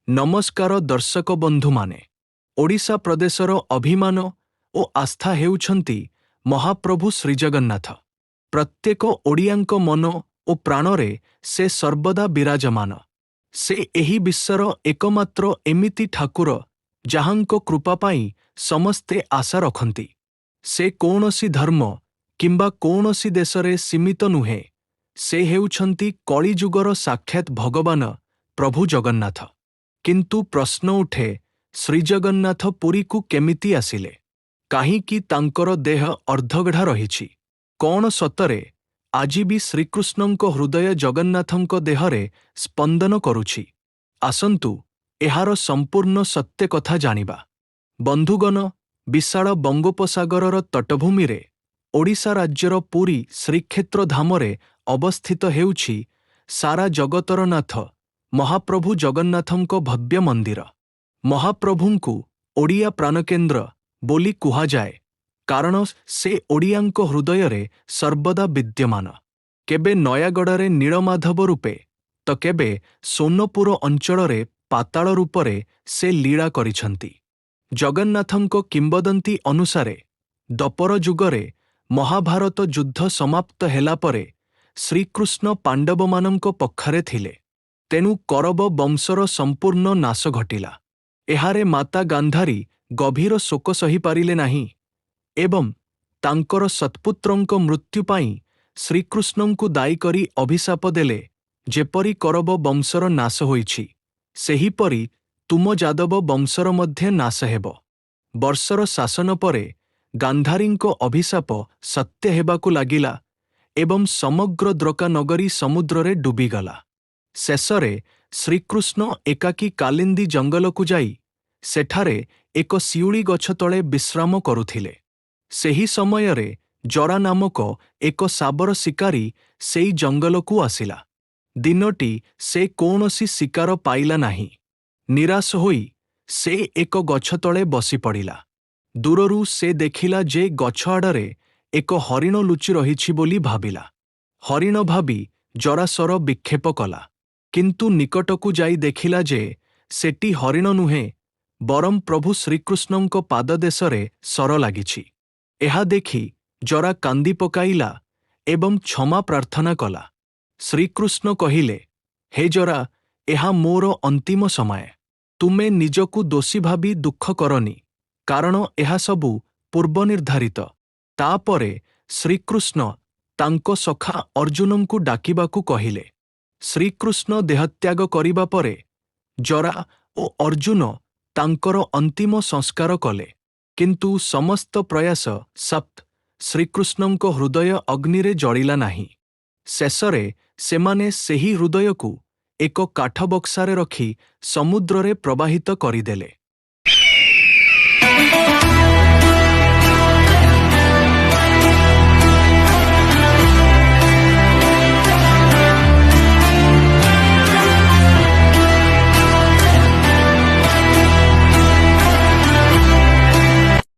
नमस्कार दर्शक बंधु माने ओडिशा प्रदेशर अभिमान ओ आस्था हेउछंती महाप्रभु श्रीजगन्नाथ। प्रत्येक ओडियांक मन ओ प्राणरे से सर्वदा विराजमान। से एही विश्वर एकमात्र एमिति ठाकुर जाहांको कृपा पाई समस्ते आशा रखंती। से कौनसी धर्म किंबा कौनसी देशरे सीमित नुहे। से हेउछंती कलिजुगर साक्षात भगवान प्रभु जगन्नाथ। किंतु प्रश्न उठे श्रीजगन्नाथ पुरी को केमिति आसिले? काहींकि तांकर देह अर्धगढ़ा रहिछि? कौन सतरे आजि भी श्रीकृष्णंक हृदय जगन्नाथंक देहरे स्पंदन करुछि? आसंतु एहार संपूर्ण सत्य कथा जानिबा। बंधुगण, विशाल बंगोपसागरर तटभूमिरे ओडिशा राज्यर पुरी श्रीक्षेत्र धामरे अवस्थित हेउछि सारा जगतर नाथ महाप्रभु जगन्नाथंक भव्य मंदिर। महाप्रभुंकु ओडिया प्राणकेन्द्र बोली कुहा जाए, कारण से ओडियांक हृदयरे सर्वदा विद्यमान। केबे नयागड़रे नीलमाधव रूपे तो केबे सोनपुर अंचलरे पाताल रूपरे से लीला करिछंती। जगन्नाथंक किंबदंती अनुसारे द्वापर जुगरे महाभारत युद्ध समाप्त हेला परे श्रीकृष्ण पांडवमानंक पक्षरे थिले। तेणु करब वंशर संपूर्ण नाश घटिला। एहारे माता गांधारी गभीर शोक सही पारिले नाही एवं तांकर सत्पुत्रंक मृत्यु पाई श्रीकृष्णंकु दायी करी अभिशाप देले। जेपरी करब वंशर नाश होईछि, सेहीपरि तुम जादव वंशर मध्ये नाश हेब। वर्षर शासन परे गांधारींक अभिशाप सत्य हेबाकु लागिला एवं समग्र द्रका नगरी समुद्ररे डूबीगला। शेषरे श्रीकृष्ण एकाकी कालिंदी जंगलकु जाई सेठारे एक शिउली गछ तले विश्राम करुथिले। सेही समयरे जरा नामक एक साबर शिकारी सेई जंगलकु आसिला। दिनटी से कौनसी शिकार पाइला नाही। निराश होई से एक गछ तले बसी पड़िला। दूररू से देखिला जे गछ आड़रे एक हरिण लुचि रहिछि बोली भाबिला। हरिण भाबी जरासर विक्षेप कला, किंतु निकटकु जाई देखिला जे सेटी हरिण नुहे बरम प्रभु श्रीकृष्णंक पाददेशरे सर लागिछि। एहा देखि जरा कांदी पकाइला एवं क्षमा प्रार्थना कला। श्रीकृष्ण कहिले, हे जरा, एहा मोर अंतिम समय। तुमे निजकु दोषी भाबी दुख करनी, कारण एहा सबु पूर्व निर्धारित। तापरे श्रीकृष्ण तांको सखा अर्जुनंकु डाकिबाकु कहिले। श्रीकृष्ण देहत्याग करिबा परे जरा ओ अर्जुन तांकर अंतिम संस्कार कले। किंतु समस्त प्रयास सप्त श्रीकृष्णंक हृदय अग्निरे जଳିला नाही। शेषरे सेमाने सेही हृदयकु एक काठ बक्सारे रखी समुद्ररे प्रवाहित करिदेले।